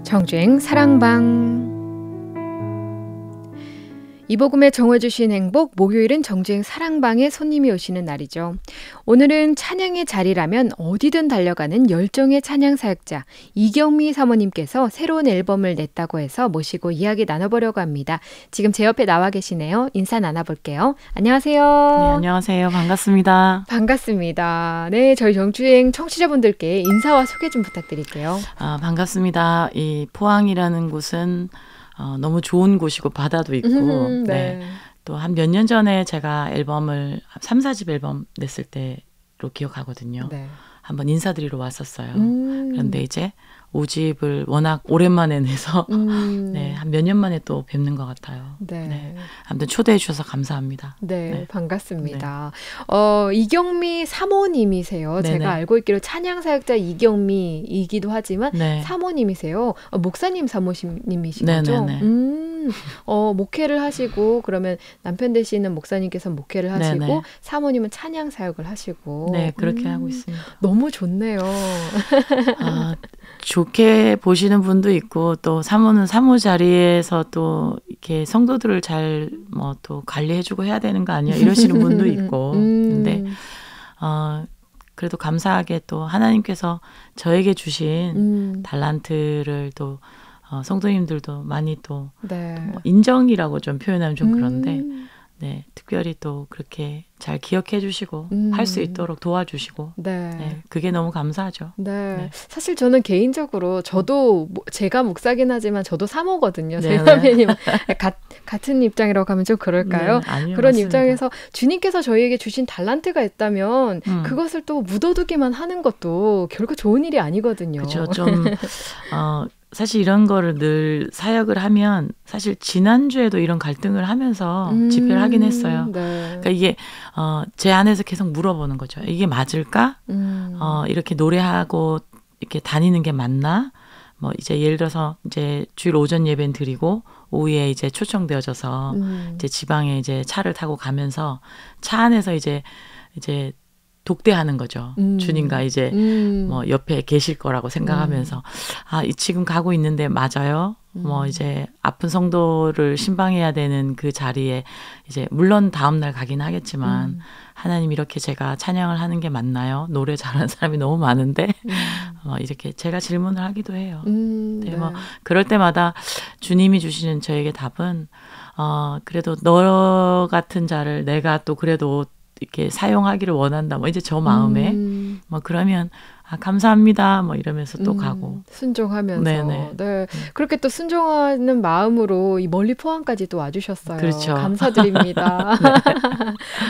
정주행 사랑방. 이복음에 정해주신 행복, 목요일은 정주행 사랑방에 손님이 오시는 날이죠. 오늘은 찬양의 자리라면 어디든 달려가는 열정의 찬양 사역자 이경미 사모님께서 새로운 앨범을 냈다고 해서 모시고 이야기 나눠보려고 합니다. 지금 제 옆에 나와 계시네요. 인사 나눠볼게요. 안녕하세요. 네, 안녕하세요. 반갑습니다. 반갑습니다. 네, 저희 정주행 청취자분들께 인사와 소개 좀 부탁드릴게요. 반갑습니다. 이 포항이라는 곳은 너무 좋은 곳이고 바다도 있고 네. 또 한 몇 년 전에 제가 앨범을 3, 4집 앨범 냈을 때로 기억하거든요. 네. 한번 인사드리러 왔었어요. 그런데 이제 5집을 워낙 오랜만에 내서 네, 한 몇 년 만에 또 뵙는 것 같아요. 네. 네. 아무튼 초대해 주셔서 감사합니다. 네, 네. 반갑습니다. 네. 이경미 사모님이세요. 네네. 제가 알고 있기로 찬양 사역자 이경미이기도 하지만 네. 사모님이세요. 목사님 사모님이신 거죠? 목회를 하시고 그러면 남편 되시는 목사님께서 목회를 하시고 네네. 사모님은 찬양 사역을 하시고 네, 그렇게 하고 있습니다. 너무 좋네요. 좋게 보시는 분도 있고 또 사모는 사모 자리에서 또 이렇게 성도들을 잘 뭐 또 관리해주고 해야 되는 거 아니야 이러시는 분도 있고 근데 그래도 감사하게 또 하나님께서 저에게 주신 달란트를 또 성도님들도 많이 또 네. 뭐 인정이라고 좀 표현하면 좀 그런데 네, 특별히 또 그렇게 잘 기억해 주시고 할 수 있도록 도와주시고 네. 네, 그게 너무 감사하죠. 네. 네. 사실 저는 개인적으로 저도 제가 목사긴 하지만 저도 사모거든요. 네. 세라메님 같은 입장이라고 하면 좀 그럴까요? 네, 아니요, 그런 맞습니다. 입장에서 주님께서 저희에게 주신 달란트가 있다면 그것을 또 묻어두기만 하는 것도 결코 좋은 일이 아니거든요. 그렇죠. 좀 사실 이런 거를 늘 사역을 하면 사실 지난주에도 이런 갈등을 하면서 집회를 하긴 했어요. 네. 그러니까 이게 제 안에서 계속 물어보는 거죠. 이게 맞을까? 이렇게 노래하고 이렇게 다니는 게 맞나? 뭐 이제 예를 들어서 이제 주일 오전 예배는 드리고 오후에 이제 초청되어져서 이제 지방에 이제 차를 타고 가면서 차 안에서 이제 독대하는 거죠. 주님과 이제 뭐 옆에 계실 거라고 생각하면서 지금 가고 있는데 맞아요. 뭐 이제 아픈 성도를 신방해야 되는 그 자리에 이제 물론 다음 날 가긴 하겠지만 하나님 이렇게 제가 찬양을 하는 게 맞나요? 노래 잘하는 사람이 너무 많은데 이렇게 제가 질문을 하기도 해요. 네. 뭐 그럴 때마다 주님이 주시는 저에게 답은 그래도 너 같은 자를 내가 또 그래도 이렇게 사용하기를 원한다. 뭐 이제 저 마음에 뭐 그러면 감사합니다. 뭐 이러면서 또 가고 순종하면서 네네. 네 그렇게 또 순종하는 마음으로 이 멀리 포항까지 또 와주셨어요. 그렇죠. 감사드립니다.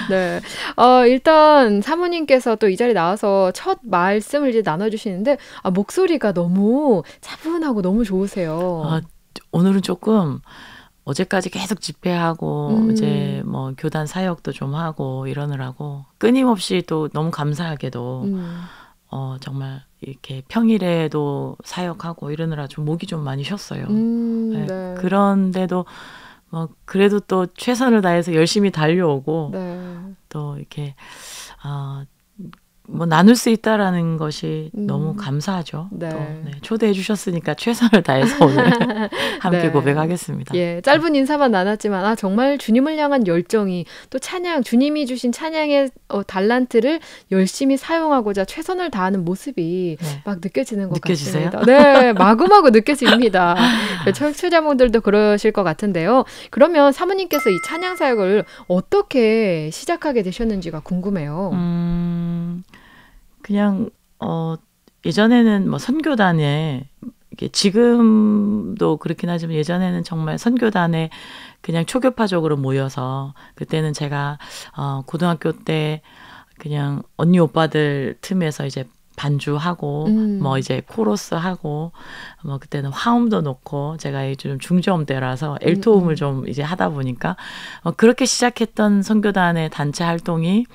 네. 일단 사모님께서 또 이 자리에 나와서 첫 말씀을 이제 나눠주시는데 목소리가 너무 차분하고 너무 좋으세요. 오늘은 조금 어제까지 계속 집회하고 이제 뭐 교단 사역도 좀 하고 이러느라고 끊임없이 또 너무 감사하게도 정말 이렇게 평일에도 사역하고 이러느라 좀 목이 좀 많이 쉬었어요. 네. 네. 그런데도 뭐 그래도 또 최선을 다해서 열심히 달려오고 네. 또 이렇게 뭐 나눌 수 있다라는 것이 너무 감사하죠. 네. 또 초대해 주셨으니까 최선을 다해서 오늘 함께 네. 고백하겠습니다. 예, 짧은 인사만 나눴지만 정말 주님을 향한 열정이 또 찬양, 주님이 주신 찬양의 달란트를 열심히 사용하고자 최선을 다하는 모습이 막 느껴지는 것 느껴지세요? 같습니다. 네, 마구마구 느껴집니다. 청취자분들도 그러실 것 같은데요. 그러면 사모님께서 이 찬양 사역을 어떻게 시작하게 되셨는지가 궁금해요. 그냥 예전에는 뭐 선교단에 지금도 그렇긴 하지만 예전에는 정말 선교단에 그냥 초교파적으로 모여서 그때는 제가 고등학교 때 그냥 언니 오빠들 틈에서 이제 반주하고 뭐 이제 코러스 하고 뭐 그때는 화음도 놓고 제가 좀 중저음대라서 엘토음을 좀 이제 하다 보니까 그렇게 시작했던 선교단의 단체 활동이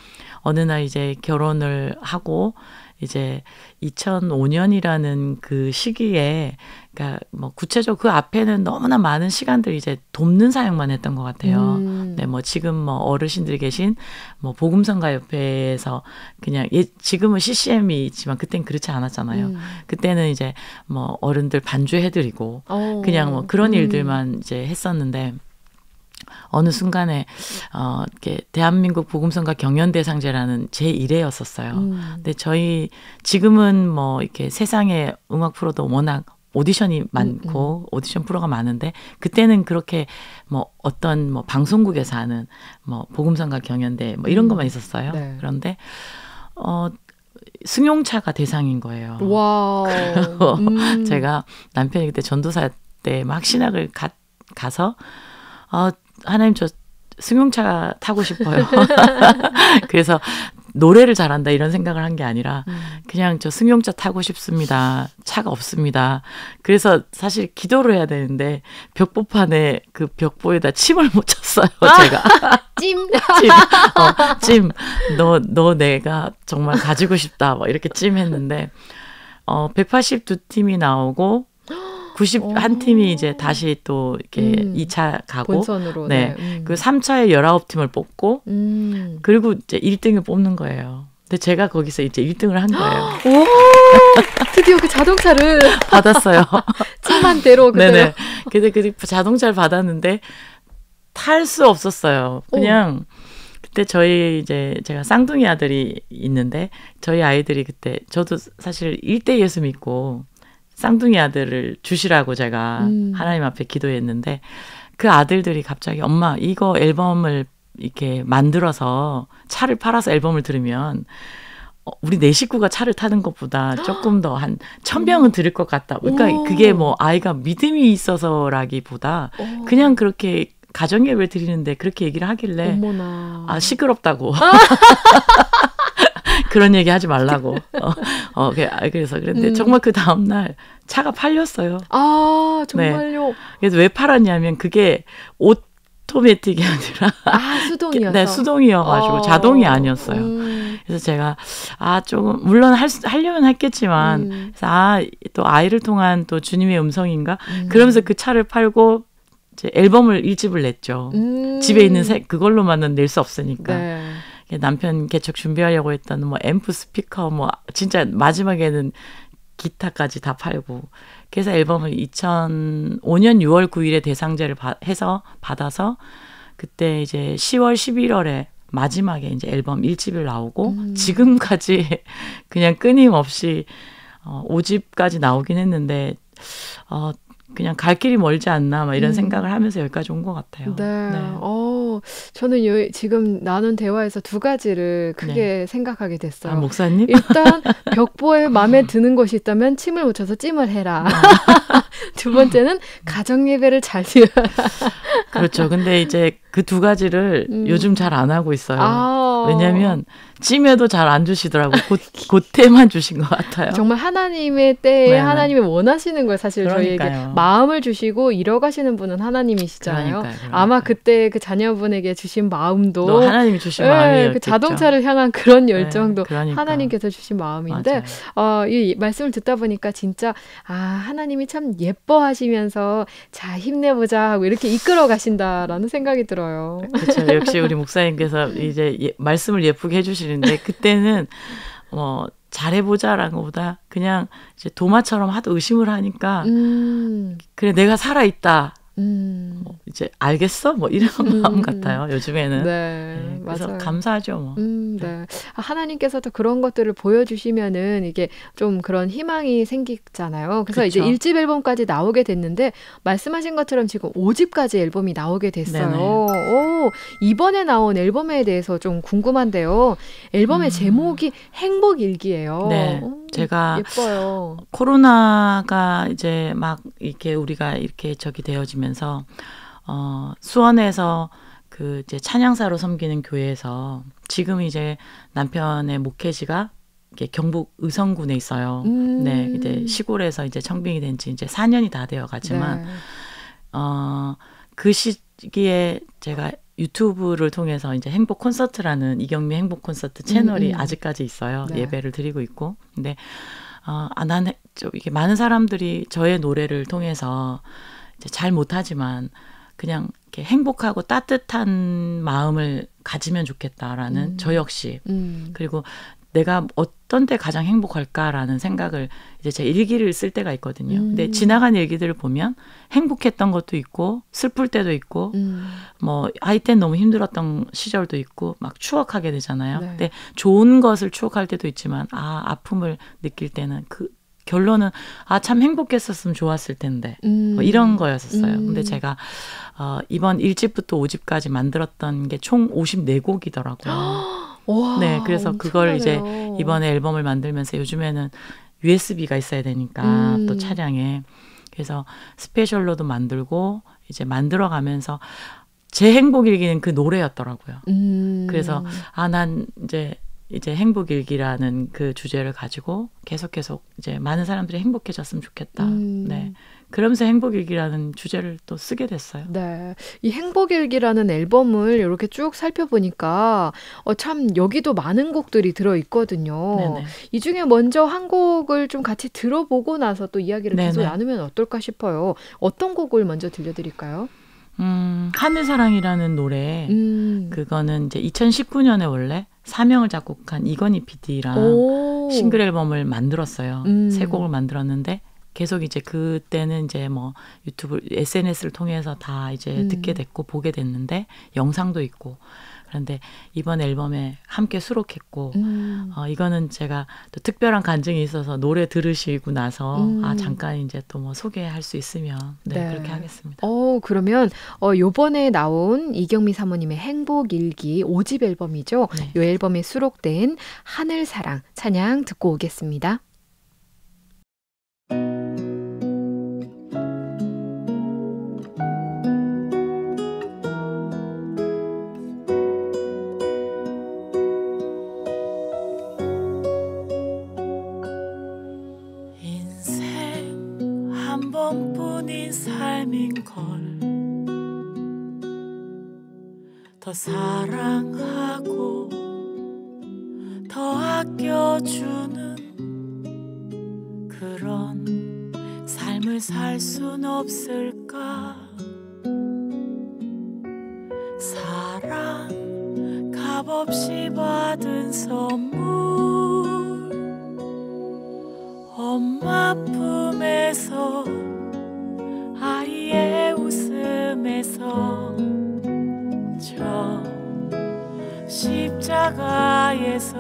어느 날 이제 결혼을 하고 이제 2005년이라는 그 시기에 그러니까 뭐 구체적으로 그 앞에는 너무나 많은 시간들 이제 돕는 사역만 했던 것 같아요. 네, 뭐 지금 뭐 어르신들이 계신 뭐 복음성가협회에서 그냥 지금은 CCM이 있지만 그땐 그렇지 않았잖아요. 그때는 이제 뭐 어른들 반주해드리고 그냥 뭐 그런 일들만 이제 했었는데 어느 순간에 이렇게 대한민국 복음성가 경연대상제라는 제1회였었어요. 근데 저희 지금은 뭐 이렇게 세상에 음악 프로도 워낙 오디션이 많고 오디션 프로가 많은데 그때는 그렇게 뭐 어떤 뭐 방송국에서 하는 뭐 복음성가 경연대 뭐 이런 것만 있었어요. 네. 그런데 승용차가 대상인 거예요. 와. 제가 남편이 그때 전도사 때 막 신학을 가서 하나님 저 승용차 타고 싶어요. 그래서 노래를 잘한다 이런 생각을 한 게 아니라 그냥 저 승용차 타고 싶습니다. 차가 없습니다. 그래서 사실 기도를 해야 되는데 벽보판에 그 벽보에다 침을 묻혔어요. 제가. 찜. 찜. 너 내가 정말 가지고 싶다. 뭐 이렇게 찜했는데 182팀이 나오고 91팀이 이제 다시 또 이렇게 2차 가고 본선으로 네. 그 3차에 19팀을 뽑고 그리고 이제 1등을 뽑는 거예요. 근데 제가 거기서 이제 1등을 한 거예요. 오! 드디어 그 자동차를 받았어요. 찜한 대로 그대로. 네네. 근데 그 자동차를 받았는데 탈 수 없었어요. 그냥 그때 저희 이제 제가 쌍둥이 아들이 있는데 저희 아이들이 그때 저도 사실 1대 예수 믿고 쌍둥이 아들을 주시라고 제가 하나님 앞에 기도했는데 그 아들들이 갑자기 엄마 이거 앨범을 이렇게 만들어서 차를 팔아서 앨범을 들으면 우리 네 식구가 차를 타는 것보다 조금 더 한 1000병은 들을 것 같다. 그러니까 그게 뭐 아이가 믿음이 있어서라기보다 그냥 그렇게 가정 예배를 드리는데 그렇게 얘기를 하길래 어머나. 시끄럽다고. 그런 얘기 하지 말라고. 그래서 그런데 정말 그 다음날 차가 팔렸어요. 아, 정말요? 네. 그래서 왜 팔았냐면 그게 오토매틱이 아니라 수동이어서. 네, 수동이어가지고 자동이 아니었어요. 그래서 제가 조금 물론 하려면 했겠지만 그래서 또 아이를 통한 또 주님의 음성인가 그러면서 그 차를 팔고 이제 앨범을 1집을 냈죠. 집에 있는 그걸로만은 낼 수 없으니까. 네. 남편 개척 준비하려고 했던 뭐 앰프 스피커 뭐 진짜 마지막에는 기타까지 다 팔고 그래서 앨범을 2005년 6월 9일에 대상제를 해서 받아서 그때 이제 10월 11월에 마지막에 이제 앨범 1집을 나오고 지금까지 그냥 끊임없이 5집까지 나오긴 했는데 그냥 갈 길이 멀지 않나 막 이런 생각을 하면서 여기까지 온 것 같아요. 네. 저는 지금 나눈 대화에서 두 가지를 크게 생각하게 됐어요. 목사님? 일단 벽보에 마음에 드는 것이 있다면 침을 묻혀서 찜을 해라. 두 번째는 가정 예배를 잘 드려라. 그렇죠. 근데 이제 그 두 가지를 요즘 잘 안 하고 있어요. 왜냐하면 찜에도 잘 안 주시더라고요. 그때만 주신 것 같아요. 정말 하나님의 때에 네네. 하나님이 원하시는 걸 사실 그러니까요. 저희에게 마음을 주시고 이뤄가시는 분은 하나님이시잖아요. 그러니까요. 아마 그때 그 자녀분에게 주신 마음도 하나님이 주신 마음이었겠죠. 그 자동차를 향한 그런 열정도 하나님께서 주신 마음인데 이 말씀을 듣다 보니까 진짜 하나님이 참 예뻐하시면서 자 힘내보자 하고 이렇게 이끌어 가신다라는 생각이 들어요. 그렇죠. 역시 우리 목사님께서 이제 말씀을 예쁘게 해주시는데 그때는 잘해보자라는 것보다 그냥 이제 도마처럼 하도 의심을 하니까 그래 내가 살아있다. 이제 알겠어? 뭐 이런 마음 같아요. 요즘에는. 네, 그래서 맞아요. 감사하죠. 뭐. 네. 하나님께서도 그런 것들을 보여주시면은 이게 좀 그런 희망이 생기잖아요. 그래서 그쵸. 이제 1집 앨범까지 나오게 됐는데 말씀하신 것처럼 지금 5집까지 앨범이 나오게 됐어요. 이번에 나온 앨범에 대해서 좀 궁금한데요. 앨범의 제목이 행복일기예요. 네. 제가 예뻐요. 코로나가 이제 막 이렇게 우리가 이렇게 되어지면서 수원에서 그 이제 찬양사로 섬기는 교회에서 지금 이제 남편의 목회지가 이렇게 경북 의성군에 있어요. 네, 이제 시골에서 이제 청빙이 된 지 이제 4년이 다 되어 가지만 그 시기에 제가 유튜브를 통해서 이제 행복 콘서트라는 이경미 행복 콘서트 채널이 아직까지 있어요. 네. 예배를 드리고 있고. 근데 난 이게 많은 사람들이 저의 노래를 통해서 이제 잘 못하지만 그냥 이렇게 행복하고 따뜻한 마음을 가지면 좋겠다라는 저 역시 그리고 내가 어떤 때 가장 행복할까라는 생각을 이제 제 일기를 쓸 때가 있거든요. 근데 지나간 일기들을 보면 행복했던 것도 있고 슬플 때도 있고 뭐 아이 때 너무 힘들었던 시절도 있고 막 추억하게 되잖아요. 네. 근데 좋은 것을 추억할 때도 있지만 아픔을 느낄 때는 그 결론은 참 행복했었으면 좋았을 텐데 뭐 이런 거였었어요. 근데 제가 이번 1집부터 5집까지 만들었던 게 총 54곡이더라고요. 와, 네, 그래서 그걸 엄청나네요. 이제 이번에 앨범을 만들면서 요즘에는 USB가 있어야 되니까 또 차량에 그래서 스페셜로도 만들고 이제 만들어가면서 제 행복일기는 그 노래였더라고요. 그래서 난 이제 행복일기라는 그 주제를 가지고 계속 이제 많은 사람들이 행복해졌으면 좋겠다. 네. 그러면서 행복일기라는 주제를 또 쓰게 됐어요. 네. 이 행복일기라는 앨범을 이렇게 쭉 살펴보니까 참 여기도 많은 곡들이 들어있거든요. 네네. 이 중에 먼저 한 곡을 좀 같이 들어보고 나서 또 이야기를 계속 나누면 어떨까 싶어요. 어떤 곡을 먼저 들려드릴까요? 하늘사랑이라는 노래 그거는 이제 2019년에 원래 사명을 작곡한 이건희 PD랑 싱글 앨범을 만들었어요. 3곡을 만들었는데 계속 이제 그때는 이제 뭐 유튜브 SNS를 통해서 다 이제 듣게 됐고 보게 됐는데 영상도 있고 그런데 이번 앨범에 함께 수록했고 이거는 제가 또 특별한 간증이 있어서 노래 들으시고 나서 잠깐 이제 또 뭐 소개할 수 있으면 네. 그렇게 하겠습니다. 그러면 요번에 나온 이경미 사모님의 행복일기 5집 앨범이죠. 네. 이 앨범에 수록된 하늘사랑 찬양 듣고 오겠습니다. 번뿐인 삶인걸 더 사랑하고 더 아껴주는 그런 삶을 살 순 없을까 사랑 값없이 받은 선물 엄마 품에서 아이의 웃음에서 저 십자가에서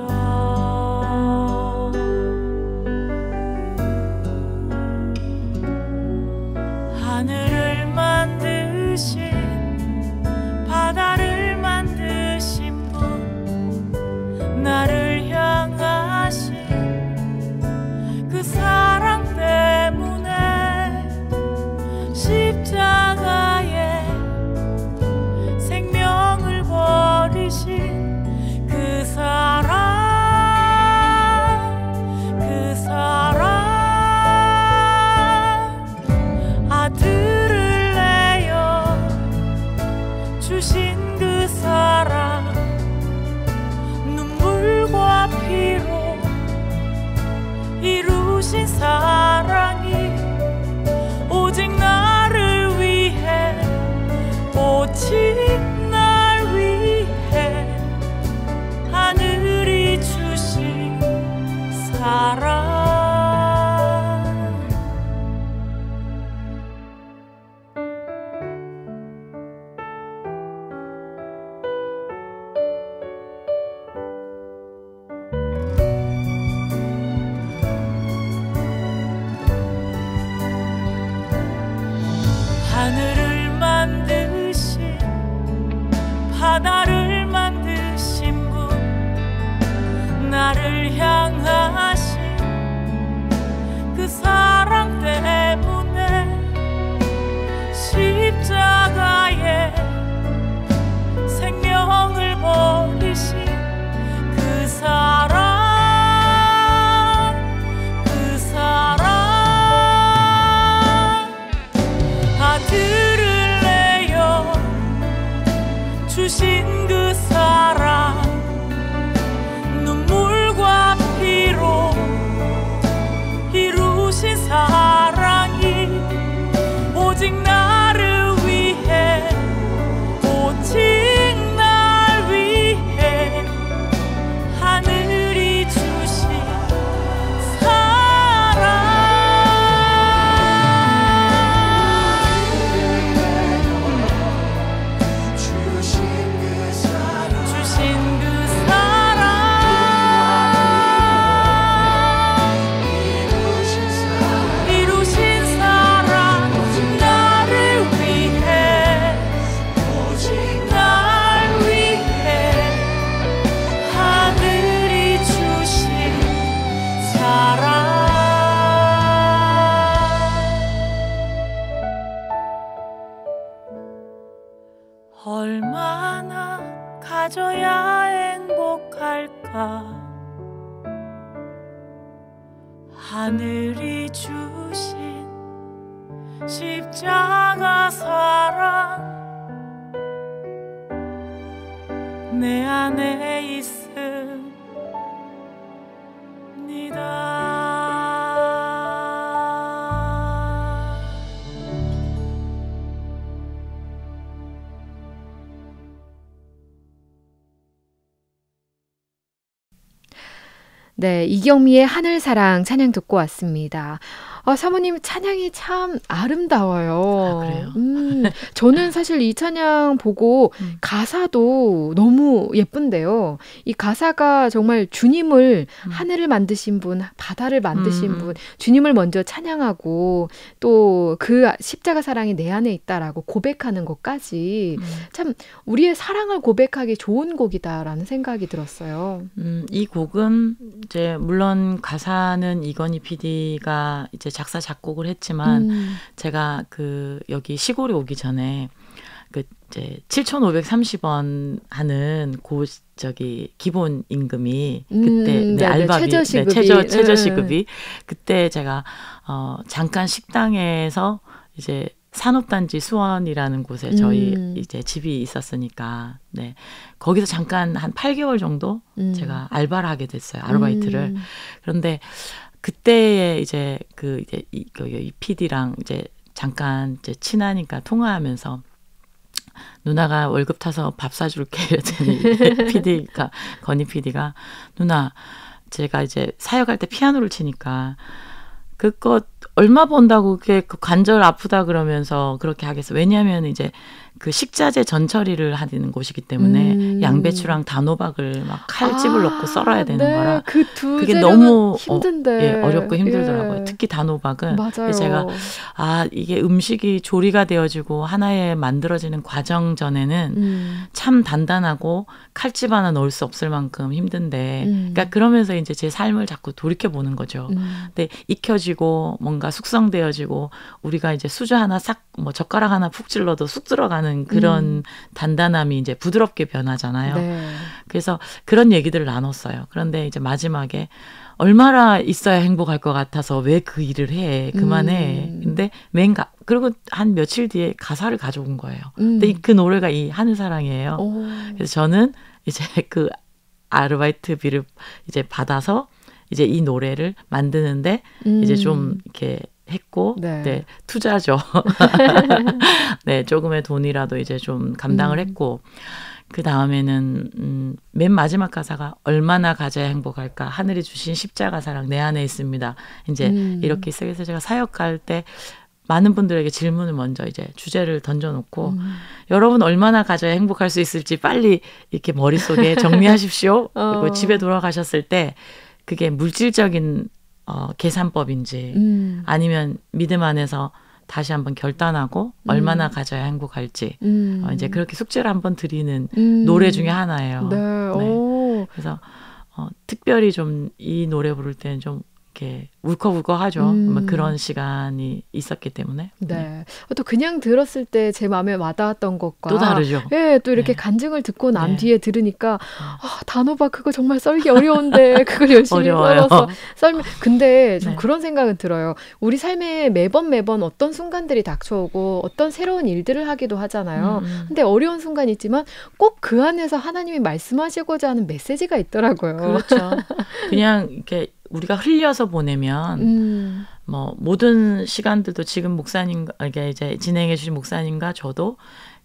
하늘을 만드신 바다를 만드신 분 나를 향하신 그 사랑 때문에 십자가에 생명을 버리신 그 사랑 아들을 내어 주신 그 사랑 눈물과 피로 이루신 사랑이 오직 나를 위해 오직 날 위해 하늘이 주신 사랑 하늘을 만드신 바다를 만드신 분 나를 향하신 그 사랑 때문에 십자가에 생명을 버리신 그 사랑 아들을 내어 주신 하늘이 주신 십자가 사랑 내 안에 있습니다. 네, 이경미의 하늘사랑 찬양 듣고 왔습니다. 사모님 찬양이 참 아름다워요. 그래요? 저는 사실 이 찬양 보고 가사도 너무 예쁜데요. 이 가사가 정말 주님을 하늘을 만드신 분, 바다를 만드신 분, 주님을 먼저 찬양하고 또 그 십자가 사랑이 내 안에 있다라고 고백하는 것까지 참 우리의 사랑을 고백하기 좋은 곡이다라는 생각이 들었어요. 이 곡은 이제 물론 가사는 이건희 PD가 이제 작사 작곡을 했지만 제가 여기 시골에 오기 전에 이제 7,530원 하는 기본 임금이 그때 알바비 최저 시급이 그때 제가 잠깐 식당에서 이제 산업단지 수원이라는 곳에 저희 이제 집이 있었으니까 거기서 잠깐 한 8개월 정도 제가 알바를 하게 됐어요. 아르바이트를. 그런데 그때에 이제 이 PD랑 이제 잠깐 이제 친하니까 통화하면서 누나가 월급 타서 밥 사줄게 이랬더니 건희 PD가 누나 제가 이제 사역할 때 피아노를 치니까 그거 얼마 번다고 그게 관절 아프다 그러면서 그렇게 하겠어. 왜냐하면 이제 그 식자재 전처리를 하는 곳이기 때문에 양배추랑 단호박을 막 칼집을 넣고 썰어야 되는 거라 그게 너무 힘든데 어렵고 힘들더라고요. 특히 단호박은. 맞아요. 제가 이게 음식이 조리가 되어지고 하나에 만들어지는 과정 전에는 참 단단하고 칼집 하나 넣을 수 없을 만큼 힘든데 그러니까 그러면서 이제 제 삶을 자꾸 돌이켜 보는 거죠. 근데 익혀지고 뭔가 숙성되어지고 우리가 이제 수저 하나 젓가락 하나 푹 찔러도 쑥 들어가는 그런 단단함이 이제 부드럽게 변하잖아요. 네. 그래서 그런 얘기들을 나눴어요. 그런데 이제 마지막에 얼마나 있어야 행복할 것 같아서 왜 그 일을 해? 그만해. 근데 그리고 한 며칠 뒤에 가사를 가져온 거예요. 근데 그 노래가 이 하늘사랑이에요. 그래서 저는 이제 그 아르바이트비를 이제 받아서 이제 이 노래를 만드는데 이제 좀 이렇게 했고, 투자죠. 조금의 돈이라도 이제 좀 감당을 했고, 그 다음에는 맨 마지막 가사가 얼마나 가져야 행복할까? 하늘이 주신 십자가 사랑 내 안에 있습니다. 이제 이렇게 있어요. 그래서 제가 사역할 때 많은 분들에게 질문을 먼저 이제 주제를 던져놓고 여러분 얼마나 가져야 행복할 수 있을지 빨리 이렇게 머릿속에 정리하십시오. 그리고 집에 돌아가셨을 때 그게 물질적인 계산법인지 아니면 믿음 안에서 다시 한번 결단하고 얼마나 가져야 행복할지 이제 그렇게 숙제를 한번 드리는 노래 중에 하나예요. 그래서 특별히 좀 이 노래 부를 때는 좀 이렇게 울컥울컥하죠. 그런 시간이 있었기 때문에. 또 그냥 들었을 때 제 마음에 와닿았던 것과 또 다르죠. 또 이렇게 간증을 듣고 난 뒤에 들으니까 단호박 그거 정말 썰기 어려운데 그걸 열심히 썰어서 썰면 근데 좀 그런 생각은 들어요. 우리 삶에 매번 어떤 순간들이 닥쳐오고 어떤 새로운 일들을 하기도 하잖아요. 근데 어려운 순간이 있지만 꼭 그 안에서 하나님이 말씀하시고자 하는 메시지가 있더라고요. 그렇죠. 그냥 이렇게 우리가 흘려서 보내면 뭐 모든 시간들도 지금 목사님과 이제 진행해 주신 목사님과 저도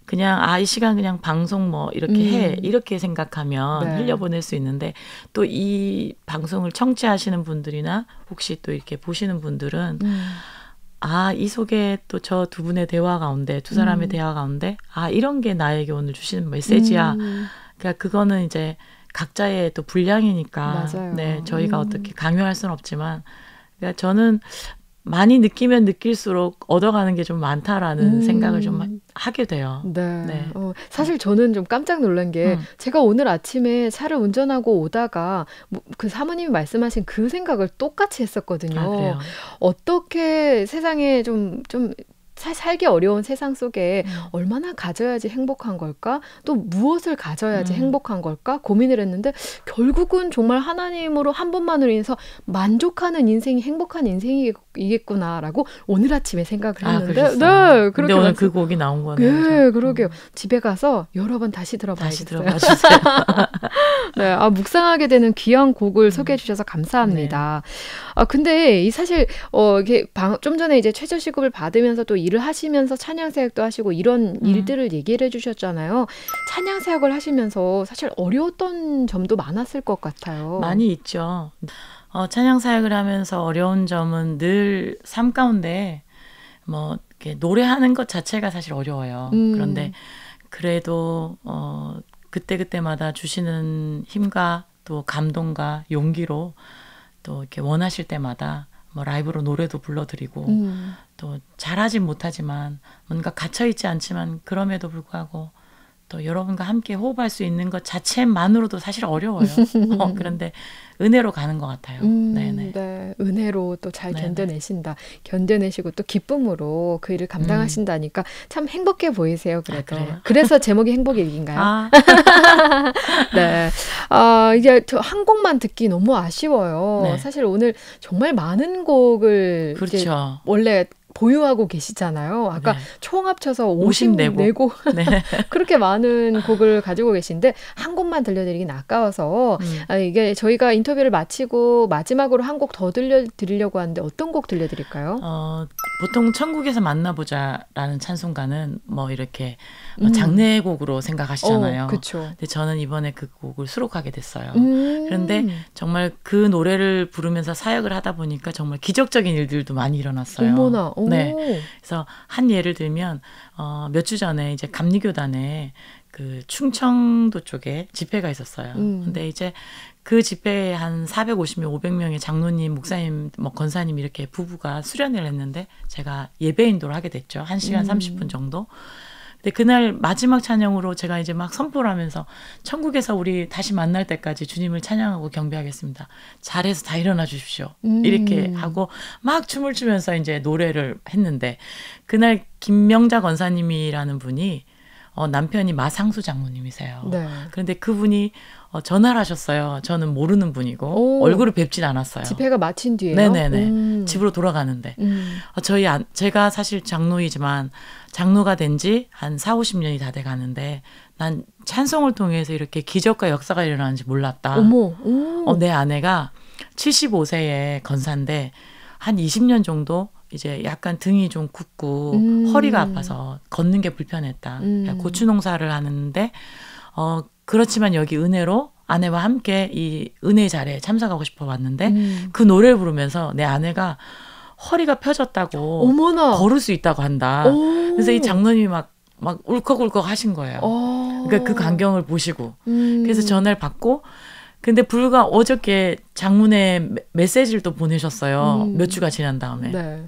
그냥 이 시간 그냥 방송 뭐 이렇게 해 이렇게 생각하면 흘려보낼 수 있는데 또 이 방송을 청취하시는 분들이나 혹시 또 이렇게 보시는 분들은 이 속에 또 저 두 분의 대화 가운데 두 사람의 대화 가운데 이런 게 나에게 오늘 주시는 메시지야. 그러니까 그거는 이제 각자의 또 분량이니까 저희가 어떻게 강요할 수는 없지만 그러니까 저는 많이 느끼면 느낄수록 얻어가는 게 좀 많다라는 생각을 좀 하게 돼요. 사실 저는 좀 깜짝 놀란 게 제가 오늘 아침에 차를 운전하고 오다가 그 사모님이 말씀하신 그 생각을 똑같이 했었거든요. 그래요? 어떻게 세상에 좀 살기 어려운 세상 속에 얼마나 가져야지 행복한 걸까? 또 무엇을 가져야지 행복한 걸까? 고민을 했는데 결국은 정말 하나님으로 한 분만으로 인해서 만족하는 인생이 행복한 인생이겠구나라고 오늘 아침에 생각을 했는데 네, 그런데 오늘 그 곡이 나온 거네요. 네, 그러게요. 집에 가서 여러 번 다시 들어봐야겠어요. 다시 들어봐주세요. 네, 묵상하게 되는 귀한 곡을 소개해 주셔서 감사합니다. 네. 근데 사실 이게 좀 전에 이제 최저시급을 받으면서 또 일을 하시면서 찬양사역도 하시고 이런 일들을 얘기를 해주셨잖아요. 찬양사역을 하시면서 사실 어려웠던 점도 많았을 것 같아요. 많이 있죠. 찬양사역을 하면서 어려운 점은 늘 삶 가운데 뭐 이렇게 노래하는 것 자체가 사실 어려워요. 그런데 그래도 그때그때마다 주시는 힘과 또 감동과 용기로 또 이렇게 원하실 때마다 뭐 라이브로 노래도 불러드리고 또 잘하진 못하지만 뭔가 갇혀있지 않지만 그럼에도 불구하고 또 여러분과 함께 호흡할 수 있는 것 자체만으로도 사실 어려워요. 그런데 은혜로 가는 것 같아요. 네네. 네, 은혜로 또 잘 견뎌내신다. 견뎌내시고 또 기쁨으로 그 일을 감당하신다니까 참 행복해 보이세요. 그래도. 그래서 제목이 행복의 일기인가요? 네. 이제 저 한 곡만 듣기 너무 아쉬워요. 네. 사실 오늘 정말 많은 곡을 그렇죠. 이제 원래 보유하고 계시잖아요. 아까 네. 총 합쳐서 54곡 네. 그렇게 많은 곡을 가지고 계신데 한 곡만 들려드리긴 아까워서 이게 저희가 인터뷰를 마치고 마지막으로 한 곡 더 들려드리려고 하는데 어떤 곡 들려드릴까요? 보통 천국에서 만나보자라는 찬송가는 뭐 이렇게 장례곡으로 생각하시잖아요. 그렇죠. 근데 저는 이번에 그 곡을 수록하게 됐어요. 그런데 정말 그 노래를 부르면서 사역을 하다 보니까 정말 기적적인 일들도 많이 일어났어요. 어머나. 네. 그래서 한 예를 들면 몇 주 전에 이제 감리교단에 그 충청도 쪽에 집회가 있었어요. 근데 이제 그 집회에 한 450명, 500명의 장로님, 목사님, 뭐 권사님 이렇게 부부가 수련회를 했는데 제가 예배 인도를 하게 됐죠. 1시간 30분 정도. 근데 그날 마지막 찬양으로 제가 이제 막 선포를 하면서 천국에서 우리 다시 만날 때까지 주님을 찬양하고 경배하겠습니다. 잘해서 다 일어나 주십시오. 이렇게 하고 막 춤을 추면서 이제 노래를 했는데 그날 김명자 권사님이라는 분이 남편이 마상수 장로님이세요. 네. 그런데 그분이 전화를 하셨어요. 저는 모르는 분이고 얼굴을 뵙진 않았어요. 집회가 마친 뒤에요? 네네네. 집으로 돌아가는데 제가 사실 장로이지만 장로가 된 지 한 40-50년이 다 돼가는데 난 찬송을 통해서 이렇게 기적과 역사가 일어나는지 몰랐다. 어머. 내 아내가 75세의 건사인데 한 20년 정도 이제 약간 등이 좀 굽고 허리가 아파서 걷는 게 불편했다. 고추 농사를 하는데 그렇지만 여기 은혜로 아내와 함께 이 은혜의 자리에 참석하고 싶어 왔는데 그 노래를 부르면서 내 아내가 허리가 펴졌다고 어머나. 걸을 수 있다고 한다. 그래서 이 장로님이 막 울컥울컥 하신 거예요. 그러니까 그 광경을 보시고 그래서 전화를 받고 근데 불과 어저께 장문의 메시지를 또 보내셨어요. 몇 주가 지난 다음에. 네.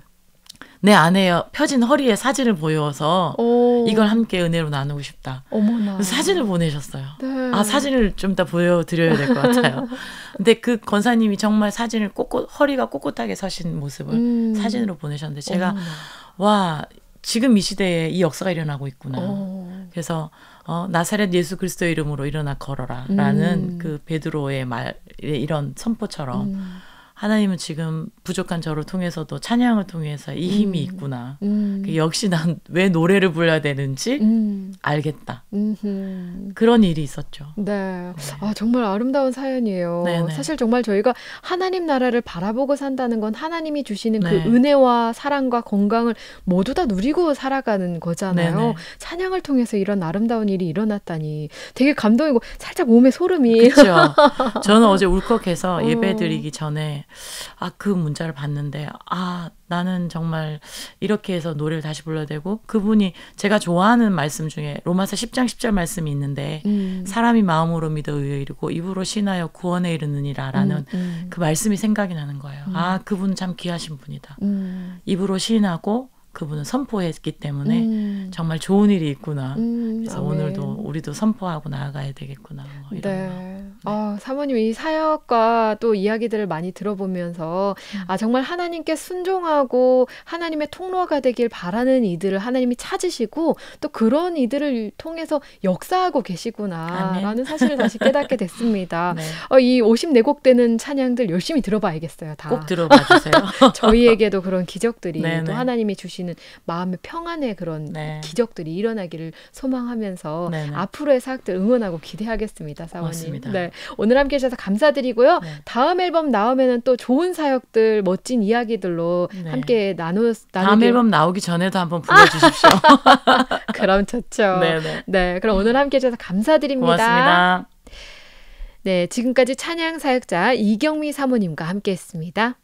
내 아내의 펴진 허리에 사진을 보여서 이걸 함께 은혜로 나누고 싶다. 어머나. 그래서 사진을 보내셨어요. 네. 사진을 좀 이따 보여드려야 될 것 같아요. 근데 그 권사님이 정말 사진을 허리가 꼿꼿하게 서신 모습을 사진으로 보내셨는데 제가 와 지금 이 시대에 이 역사가 일어나고 있구나. 그래서 나사렛 예수 그리스도의 이름으로 일어나 걸어라 라는 그 베드로의 말 이런 선포처럼 하나님은 지금 부족한 저를 통해서도 찬양을 통해서 이 힘이 있구나. 역시 난 왜 노래를 불러야 되는지 알겠다. 그런 일이 있었죠. 네. 정말 아름다운 사연이에요. 네네. 사실 정말 저희가 하나님 나라를 바라보고 산다는 건 하나님이 주시는 그 은혜와 사랑과 건강을 모두 다 누리고 살아가는 거잖아요. 네네. 찬양을 통해서 이런 아름다운 일이 일어났다니 되게 감동이고 살짝 몸에 소름이. 그렇죠. 저는 어제 울컥해서 예배 드리기 전에 그 문자를 봤는데 나는 정말 이렇게 해서 노래를 다시 불러야 되고 그분이 제가 좋아하는 말씀 중에 로마서 10장 10절 말씀이 있는데 사람이 마음으로 믿어 의에 이르고 입으로 신하여 구원에 이르느니라 라는 그 말씀이 생각이 나는 거예요. 그분은 참 귀하신 분이다. 입으로 시인하고 그분은 선포했기 때문에 정말 좋은 일이 있구나. 그래서 아멘. 오늘도 우리도 선포하고 나아가야 되겠구나. 뭐 이런 네. 사모님 이 사역과 또 이야기들을 많이 들어보면서 정말 하나님께 순종하고 하나님의 통로가 되길 바라는 이들을 하나님이 찾으시고 또 그런 이들을 통해서 역사하고 계시구나라는 사실을 다시 깨닫게 됐습니다. 네. 이 54곡 되는 찬양들 열심히 들어봐야겠어요. 다. 꼭 들어봐 주세요. 저희에게도 그런 기적들이 또 하나님이 주시는 마음의 평안의 그런 기적들이 일어나기를 소망하면서 앞으로의 사역들 응원하고 기대하겠습니다. 사모님. 맞습니다. 네. 오늘 함께 해주셔서 감사드리고요. 다음 앨범 나오면은 또 좋은 사역들, 멋진 이야기들로 함께 다음 앨범 나오기 전에도 한번 불러주십시오. 그럼 좋죠. 네, 그럼 오늘 함께 해주셔서 감사드립니다. 고맙습니다. 네, 지금까지 찬양 사역자 이경미 사모님과 함께했습니다.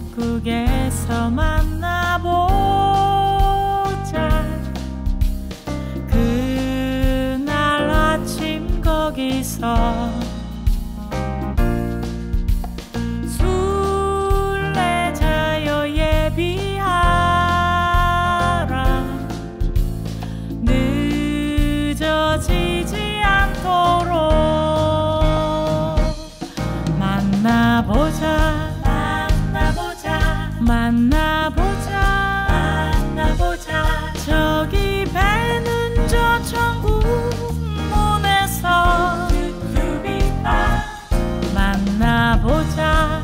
천국에서 만나보자. 그날 아침 거기서 순례자여 예비하라. 늦어지지 않도록 만나보자. 저기 배는 저 천국 문에서 만나보자.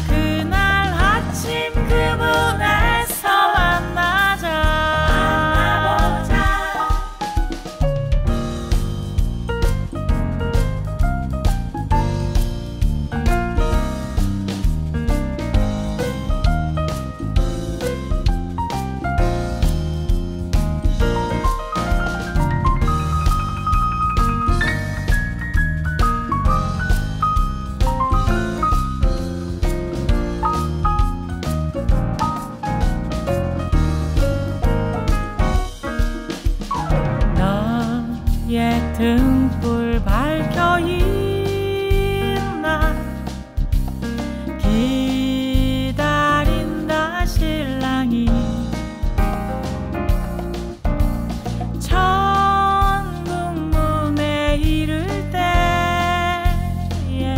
그날 아침 그분에서 만나자. 너의 등불 밝혀 있나. 기다린다 신랑이. 천국 문에 이를 때에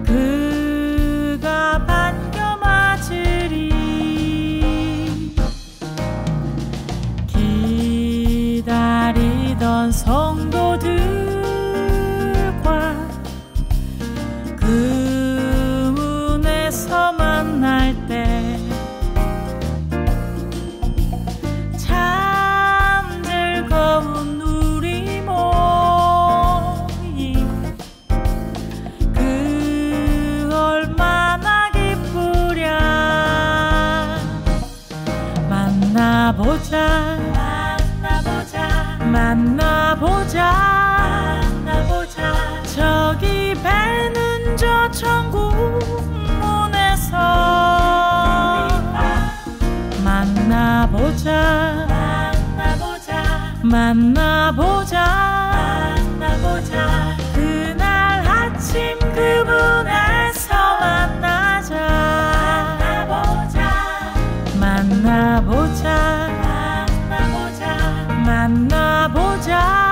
그가 반겨 맞으리. 기다리던 성도들과 그 문에서 만날 때 참 즐거운 우리 모임. 그 얼마나 기쁘랴. 만나보자. 저기 배는 저 천국 문에서 만나보자. 그날 아침 그분에서 만나보자.